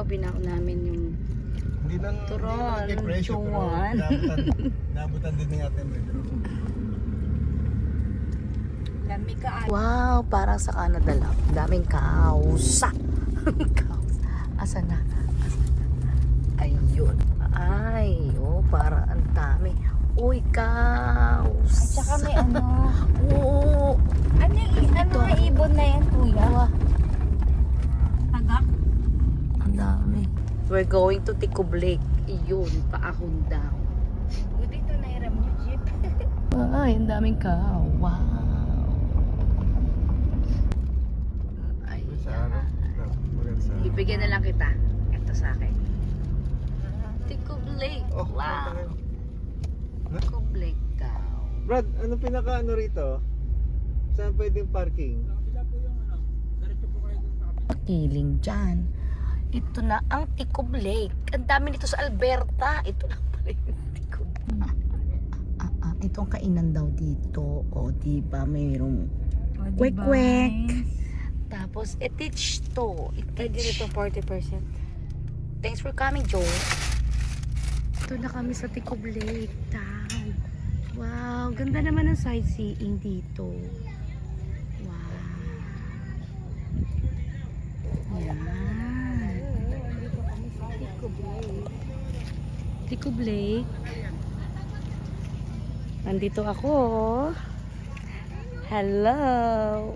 Binako namin yung Hindi na turon, presyo, chuan. nabutan din ni Ate Mel. Dami ka. Wow, parang sa Canada lang. Daming kausa. Kausa. Asan na? Asan na? Ayun. Ay, oh, parang ang dami. Uy, kausa. At saka may ano. Oo. Ano nga ibon na yan, kuya? Wow. Tagak? Ang dami. We're going to Tikub Lake. Iyon, paahon daw. Buti ito nahiram niyo, jeep. Ay, ang daming cow. Wow. Ay, Sa ano? Maganda sa ibigyan na lang kita. Ito sa akin. Tikub Lake. Oh, Wow. ano? Tikub Lake daw. Brad, ano pinaka ano rito? Saan pwedeng parking? Kiling dyan. Ito na ang Tikub Lake. Ang dami nito sa Alberta. Ito na pala yung Tikub. Ito ang kainan daw dito. O, diba? Mayroong kwek-kwek. Tapos, etich to. Pwede rito 40%. Thanks for coming, Joe. Ito na kami sa Tikub Lake Town. Wow, ganda naman ng sightseeing dito. Wow. Yan. Tikub Lake. Nandito ako. Hello.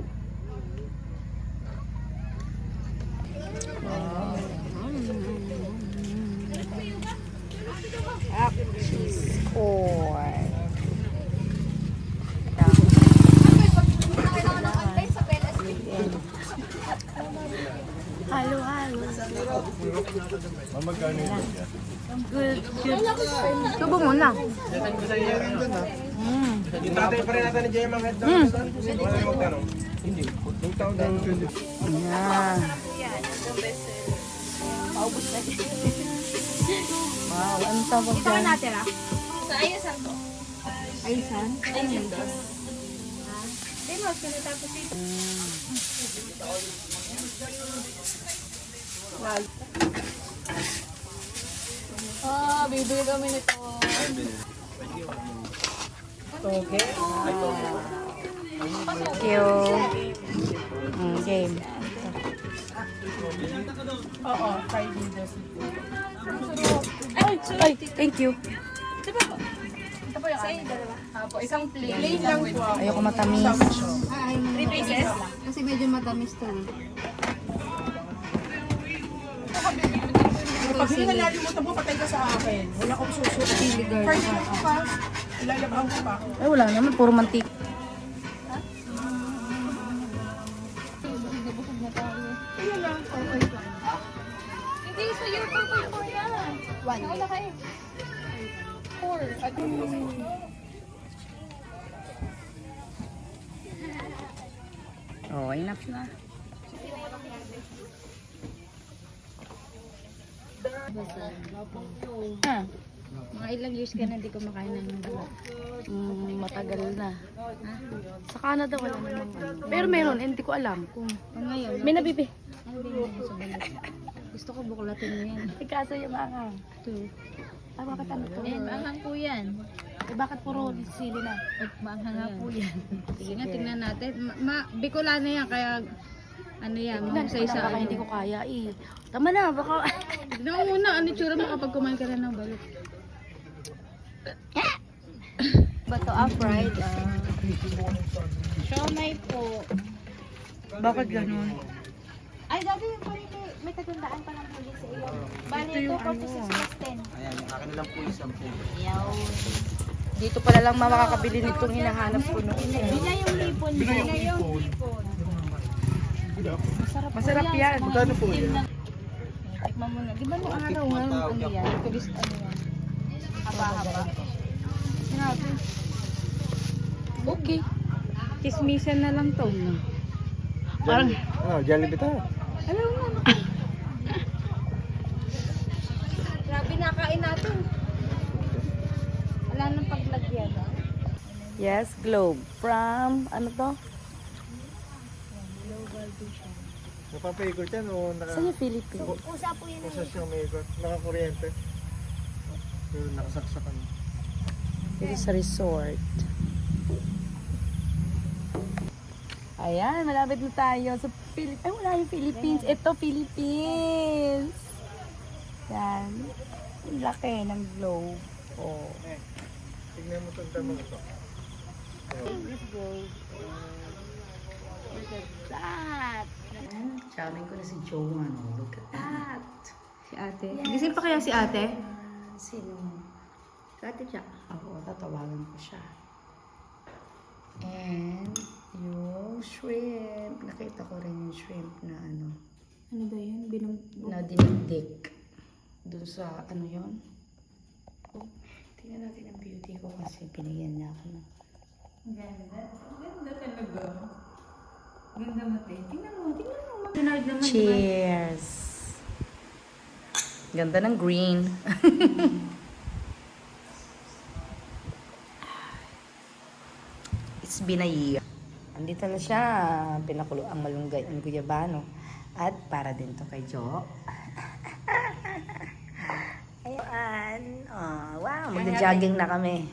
Cheese corn. Halo, halo. Magkano yun? Good, good. Subo muna. Yung tatay pa rin natin ni Jay mga head down. Wala yung magkano? Hindi. 2020. Yan. Wow, ano tawag Ito ka dyan? natin ah. Sa ayusan to. Ayusan? Ayun dos. Di mo, kasi natapos dito. Oh, bibili kami nito. Okay. Thank you. Game. Oo, fried noodles. Ay, thank you. Ito po yung ano? Dalawa. Apo, isang plain lang po. Ayoko matamis. 3 pieces? Kasi medyo matamis to. Pag hinalimutan mo, patay ka sa akin. Wala akong susunod. Chili garlic. First mo pa, ilalabahan ko pa. Ay, wala naman. Puro mantik. Hindi, so you're purple for yan. Wala kayo. 4. Oh, enough na. Ah, Mga ilang years ka na hindi kumakain ng balat. matagal na. Sa Canada wala namang ano. Pero meron, hindi ko alam kung Ngayon, may nabibi. hindi mo yan sa balat. Gusto ko buklatin mo yan. Eh, kaso yung mga bakit ano to? Eh, maanghang po yan. Eh, bakit puro sili na? Maanghang nga po yan. Sige nga, tingnan natin. Bicolana yan, kaya ano yan, Tingnan, mahusay sa baka ano. hindi ko kaya eh. Tama na, baka... Tignan mo muna, ano tsura mo kapag kumain ka na ng balot. Bato fried. Siomay po. Bakit ganun? Ay, dati yung pala may tagandaan pa ng huli sa iyo. Bali, ito 46 plus 10. Ayan, akin na lang po yung 10. Yaw. Dito pala lang makakabili nitong hinahanap ko noon. Bila yung hipon. Bila yung hipon. Masarap yan. Magkano po yan? Tikman mo na. Di ba nung araw nga, ano yan? Turist ano yan? Haba-haba. Sinabi. Okay. Kismisan na lang to. Parang, Jollibee tayo. Alam mo na. Grabe nakain natin. Wala nang paglagyan. yes, globe. From, ano to? Napapaikot yan o Saan yung Philippines? Usa po yun. Kung saan siya may ikot. Nakakuryente. Pero nakasaksakan. Dito sa resort. Ayan, malapit na tayo sa Philippines. Ay, wala yung Philippines. Ito, Philippines. Yan. Ang laki ng globe. Oh. Tignan mo itong damo ito. Let's go. Look at that. Sabi ko na si Joanne. Look at that. Si ate. Gising pa kaya si ate? Sino? Ate siya. Ako, tatawagan ko siya. And yung shrimp. Nakita ko rin yung shrimp na ano. Ano ba yun? Na dinigdik. Doon sa ano yun. Tingnan natin ang beauty ko kasi pinigyan niya ako ng Ganda. Ganda talaga. Ganda mo, te. Tingnan mo. Pinard naman. cheers. Ganda ng green. It's been a year. Andito na siya. Pinakulo ang malunggay ang guyabano. At para din to kay Jo. Ayan. Oh, wow, magja-jogging na kami.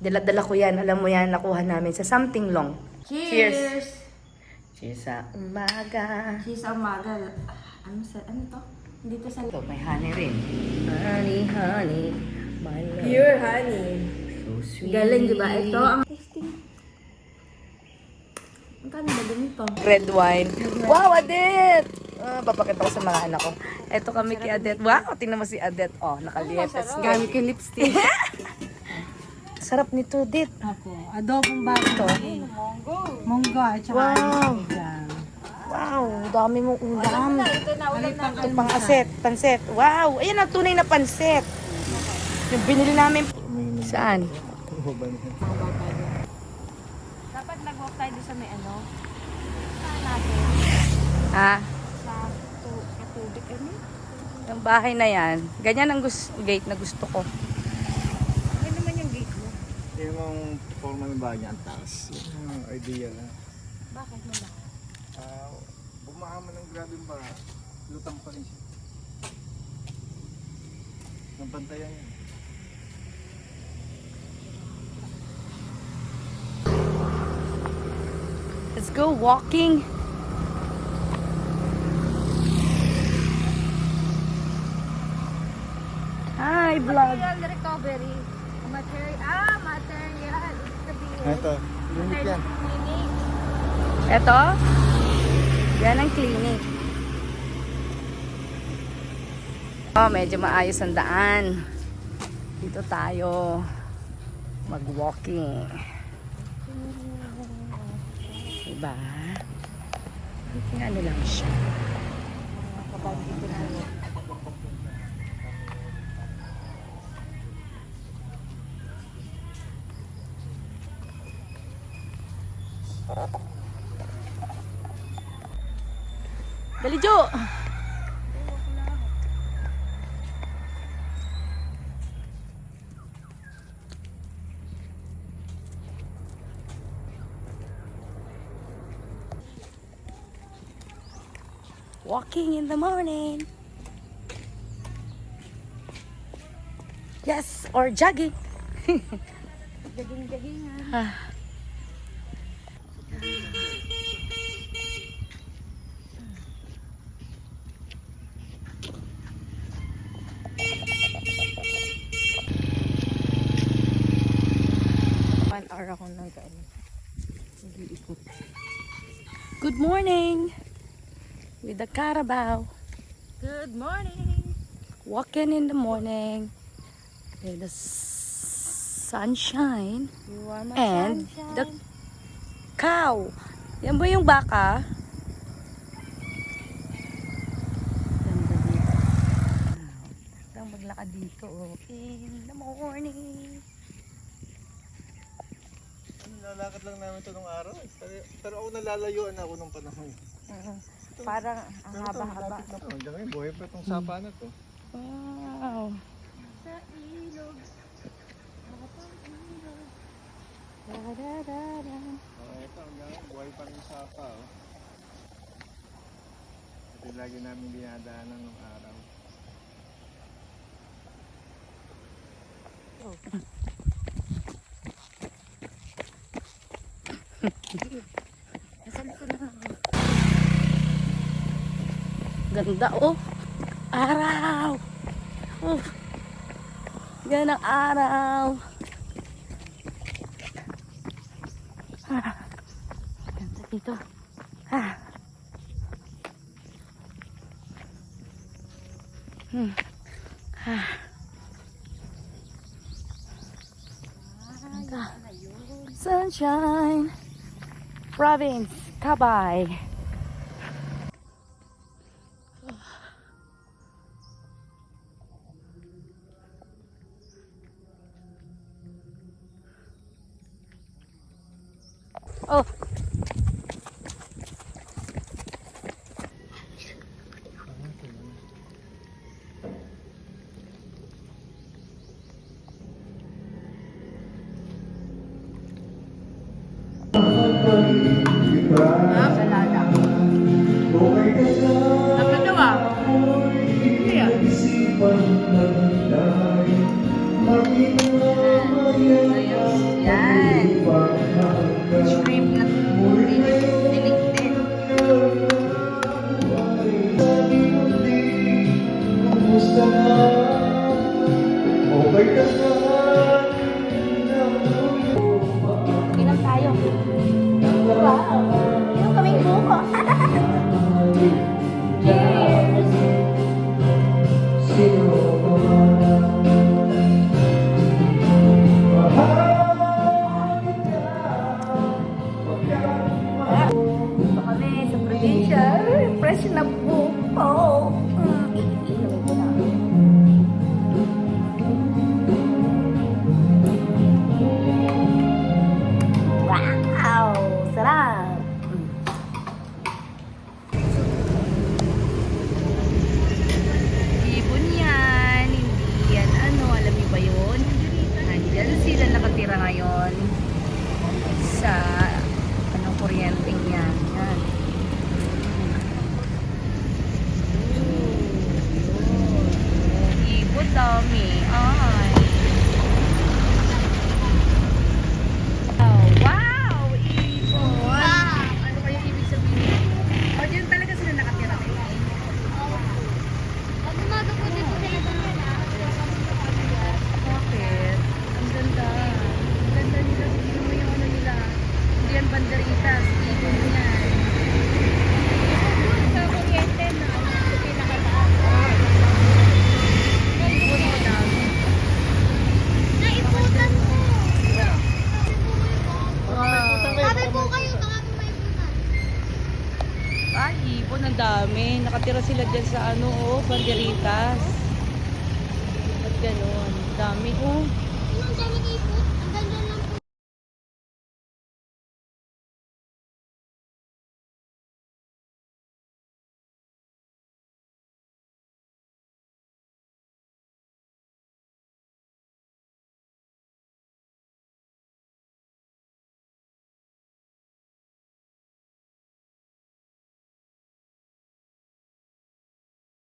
Dala-dala ko yan. Alam mo yan, nakuha namin sa something long. Cheers! Cheers sa umaga. Cheers sa umaga. Ano to? Dito sa... Ito, may honey rin. Honey, honey. My love. Pure honey. So sweet. Galing, di ba? Ito ang... Tasting. Ang kami ba ganito? Red wine. Wow, Adet! Papakita ko sa mga anak ko. Ito kami kay Adet. Wow, tingnan mo si Adet. Oh, nakaliepes. Gamit ko lipstick. Sarap nito, Dit. Ako, adobong bato. Monggo at saka Wow. isang. Wow, dami mong ulam. Ito na ulam na. Ito pang aset, panset. Wow, ayan ang tunay na panset. Yung binili namin. Saan? Dapat nag-walk tayo doon sa may ano. Saan natin? Ha? Sa katubig. Ano? Yung bahay na yan. Ganyan ang gate na gusto ko. Ano naman yung gate mo? Yung ang forma ng bahay niya, ang taas. Yung idea na. Bakit mo ba? Bumahaman ng grabe ba? Lutang pa rin siya. Nabantayan yan. Let's go walking. Hi, vlog. Material recovery. Material. Ito, unique yan. Clinic. Ito? Yan ang clinic. Oh, medyo maayos ang daan. Dito tayo mag-walking. Diba? Ano lang siya. Dali, Jo! Walking in the morning. Yes, or jogging. Jaging-jaging. Hour ako nag-iikot. Good morning! With the Carabao. Good morning. Walking in the morning. With the sunshine. You are my And sunshine. the cow. Yan ba yung baka? Ganda dito. Wow. Maglakad dito. In the morning. Nilalakad lang namin ito nung araw. Pero ako nalalayuan ako nung panahon. Parang ang haba-haba. Hanggang ngayon, buhay pa itong sapa na to. Wow. Sa ilog. Da-da-da-da. Ito, hanggang ngayon, buhay pa yung sapa. Oh. Ito lagi namin dinadaanan ng araw. Ganda oh. Araw. Oh. Yan ang araw. Ganda dito. Ah. Ganda. Sunshine. Province, Kabay. Oh. Yan. Shrimp na dilig din. Inom tayo. Wow. Inom kaming buko. Cheers. Ito kami sa probinsya. Fresh na buko. Wow! Sarap! Ibon yan. Hindi yan ano. Alam niyo ba yun? Nandyan sila nakatira ngayon sa anong kuryenteng yan. Yan. Ibon dami. Ay. Wow! Ibon! Ano kaya ibig sabihin? O, diyan talaga sila nakatira ngayon. Bakit? Ang ganda. Ang ganda nila. Tignan mo yung ano nila. Hindi yan banderitas. Ibon yan. Sa kuryente na. Sa pinakataas. Ibon mo dami. Naiputan ko. Wow! Sabi po kayo, baka po may iputan. Ay, ibon ang dami. Nakatira sila dyan sa ano, oh, banderitas. At gano'n. Dami, oh. Yung dami ipot, ang ganda